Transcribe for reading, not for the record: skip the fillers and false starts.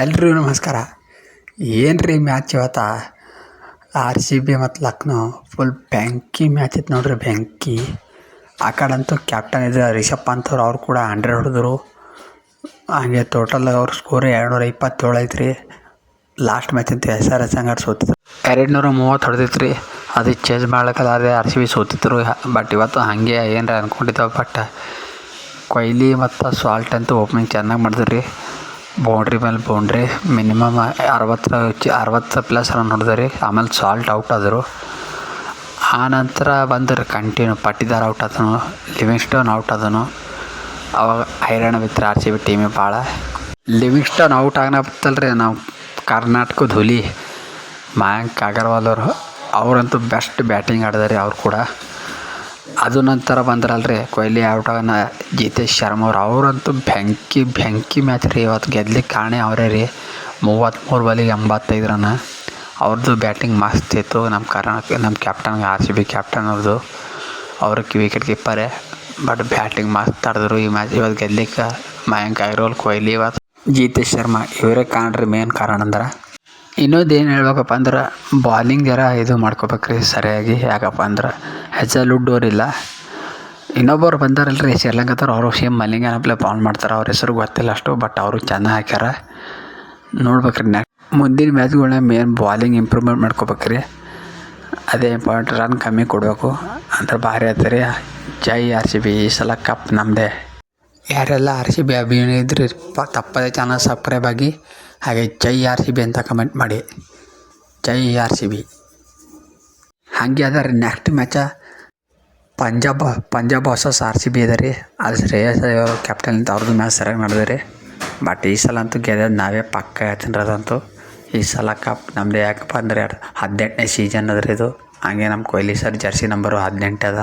ಎಲ್ರಿಗೂ ನಮಸ್ಕಾರ. ಏನು ರೀ ಮ್ಯಾಚ್ ಇವತ್ತು RCB ಮತ್ತು ಲಕ್ನೋ ಫುಲ್ ಬೆಂಕಿ ಮ್ಯಾಚ್ ಇತ್ತು ನೋಡ್ರಿ, ಬೆಂಕಿ. ಆ ಕಡೆಂತೂ ಕ್ಯಾಪ್ಟನ್ ಇದ್ದ ರಿಷಬ್ ಪಂತ್ ಅವ್ರು ಕೂಡ 100 ಹೊಡೆದ್ರು. ಹಾಗೆ ಟೋಟಲ್ ಅವ್ರ ಸ್ಕೋರ್ 227 ಐತೆ ರೀ. ಲಾಸ್ಟ್ ಮ್ಯಾಚ್ ಅಂತೂ SRH ಹಂಗಾರೆ ಸೋತಿದ್ರು. 230 ಹೊಡೆದಿತ್ತು ರೀ. ಅದು ಚೇಂಜ್ ಮಾಡ್ಲಿಕ್ಕಲ್ಲ RCB ಸೋತಿದ್ರು. ಬಟ್ ಇವತ್ತು ಹಾಗೆ ಏನಾರ ಅಂದ್ಕೊಂಡಿದ್ದಾವೆ. ಬಟ್ ಕೊಹ್ಲಿ ಮತ್ತು ಸಾಲ್ಟ್ ಅಂತೂ ಓಪನಿಂಗ್ ಚೆನ್ನಾಗಿ ಮಾಡಿದ್ರು ರೀ. ಬೌಂಡ್ರಿ ಮೇಲೆ ಬೌಂಡ್ರಿ ಮಿನಿಮಮ್ 60+ ರನ್ ಹೊಡೆದ್ರಿ. ಆಮೇಲೆ ಸಾಲ್ಟ್ ಔಟ್ ಆದರು. ಆ ನಂತರ ಬಂದ್ರೆ ಕಂಟಿನ್ಯೂ ಪಟ್ಟಿದಾರ್ ಔಟ್ ಆದನು, ಲಿವಿಂಗ್ಸ್ಟನ್ ಔಟ್ ಆದನು. ಅವಾಗ ಹೈರಾಣ ಬಿತ್ತು RCB ಟೀಮಿಗೆ ಭಾಳ. ಲಿವಿಂಗ್ಸ್ಟನ್ ಔಟ್ ಆಗನತ್ತಲ್ರಿ ನಾವು ಕರ್ನಾಟಕದ ಹುಲಿ ಮಯಾಂಕ್ ಅಗರ್ವಾಲ್ ಅವರಂತೂ ಬೆಸ್ಟ್ ಬ್ಯಾಟಿಂಗ್ ಆಡಿದಾರೆ ಅವ್ರು ಕೂಡ. ಅದು ನಂತರ ಬಂದ್ರಲ್ರಿ ಕೊಹ್ಲಿ ಔಟ್ ಆಗೋಣ, ಜಿತೇಶ್ ಶರ್ಮಾ ಅವರಂತೂ ಬೆಂಕಿ ಮ್ಯಾಚ್ ರೀ. ಇವತ್ತು ಗೆದ್ಲಿಕ್ಕೆ ಕಾರಣ ಅವರೇ ರೀ. 33 ಬಾಲಿಗೆ 85 ರನ್. ಅವ್ರದ್ದು ಬ್ಯಾಟಿಂಗ್ ಮಸ್ತ್ ಇತ್ತು. ನಮ್ಮ ಕ್ಯಾಪ್ಟನ್ಗೆ RCB ಕ್ಯಾಪ್ಟನ್ ಅವ್ರದ್ದು, ಅವ್ರಿಗೆ ವಿಕೆಟ್ ಕೀಪರೇ. ಬಟ್ ಬ್ಯಾಟಿಂಗ್ ಮಸ್ತ್ ಆಡಿದ್ರು ಈ ಮ್ಯಾಚ್. ಇವತ್ತು ಗೆದ್ಲಿಕ್ಕೆ ಮಯಾಂಕ್ ಅಗರ್ವಾಲ್, ಕೊಹ್ಲಿ, ಇವತ್ತು ಜಿತೇಶ್ ಶರ್ಮಾ ಇವರೇ ಕಾಣ್ರಿ ಮೇನ್ ಕಾರಣ ಅಂದ್ರೆ. ಇನ್ನೊಂದು ಏನು ಹೇಳ್ಬೇಕಪ್ಪ ಅಂದ್ರೆ ಬಾಲಿಂಗ್ ಜರ ಇದು ಮಾಡ್ಕೋಬೇಕ್ರಿ ಸರಿಯಾಗಿ. ಯಾಕಪ್ಪ ಅಂದ್ರೆ ಹೆಜಲ್ವುಡ್ ಅವರಿಲ್ಲ, ಇನ್ನೊಬ್ಬರು ಬಂದಾರಲ್ರಿ ಶ್ರೀಲಂಕಾದವ್ರು. ಅವರು ಸೇಮ್ ಮಲ್ಲಿಂಗನಪ್ಲೆ ಬಾಲ್ ಮಾಡ್ತಾರೆ. ಅವ್ರ ಹೆಸರು ಗೊತ್ತಿಲ್ಲ ಅಷ್ಟು, ಬಟ್ ಅವರು ಚೆನ್ನಾಗಿ ಹಾಕ್ಯಾರ. ನೋಡ್ಬೇಕ್ರಿ ಮುಂದಿನ ಮ್ಯಾಚ್ಗಳನ್ನ ಮೇನ್ ಬಾಲಿಂಗ್ ಇಂಪ್ರೂವ್ಮೆಂಟ್ ಮಾಡ್ಕೋಬೇಕ್ರಿ. ಅದೇ ಇಂಪಾರ್ಟೆಂಟ್. ರನ್ ಕಮ್ಮಿ ಕೊಡಬೇಕು ಅಂದ್ರೆ ಭಾರಿ ಆಯ್ತು. ಜೈ RCB, ಈ ಸಲ ಕಪ್ ನಮ್ಮದೇ. ಯಾರೆಲ್ಲ RCB ಅಭಿಮಾನಿ ಇದ್ರಿ ತಪ್ಪದೇ ಚಾನಲ್ ಸಬ್ಸ್ಕ್ರೈಬ್ ಆಗಿ, ಹಾಗೆ ಜೈ RCB ಅಂತ ಕಮೆಂಟ್ ಮಾಡಿ. ಜೈ RCB. ಹಾಗೆ ಅದ ರೀ ನೆಕ್ಸ್ಟ್ ಮ್ಯಾಚ ಪಂಜಾಬ್ ವರ್ಸಸ್ RCB ಇದೆ ರೀ. ಅದು ಶ್ರೇಯಸ್ ಕ್ಯಾಪ್ಟನ್ ಅಂತ ಅವ್ರದ್ದು ಮ್ಯಾಚ್ ಸರಿಯಾಗಿ ನಡೆದ ರೀ. ಬಟ್ ಈ ಸಲ ಅಂತೂ ಗೆದ್ದದ್ದು ನಾವೇ ಪಕ್ಕ ಹೇಳ್ತೀನಿ ಅದಂತೂ. ಈ ಸಲ ಕಪ್ ನಮ್ಮದೇ. ಯಾಕಪ್ಪ ಅಂದರೆ 18ನೇ ಸೀಸನ್ ಅದ್ರಿ ಇದು. ಹಾಗೆ ನಮ್ಮ ಕೊಹ್ಲಿ ಸರ್ ಜರ್ಸಿ ನಂಬರು 18 ಅದ.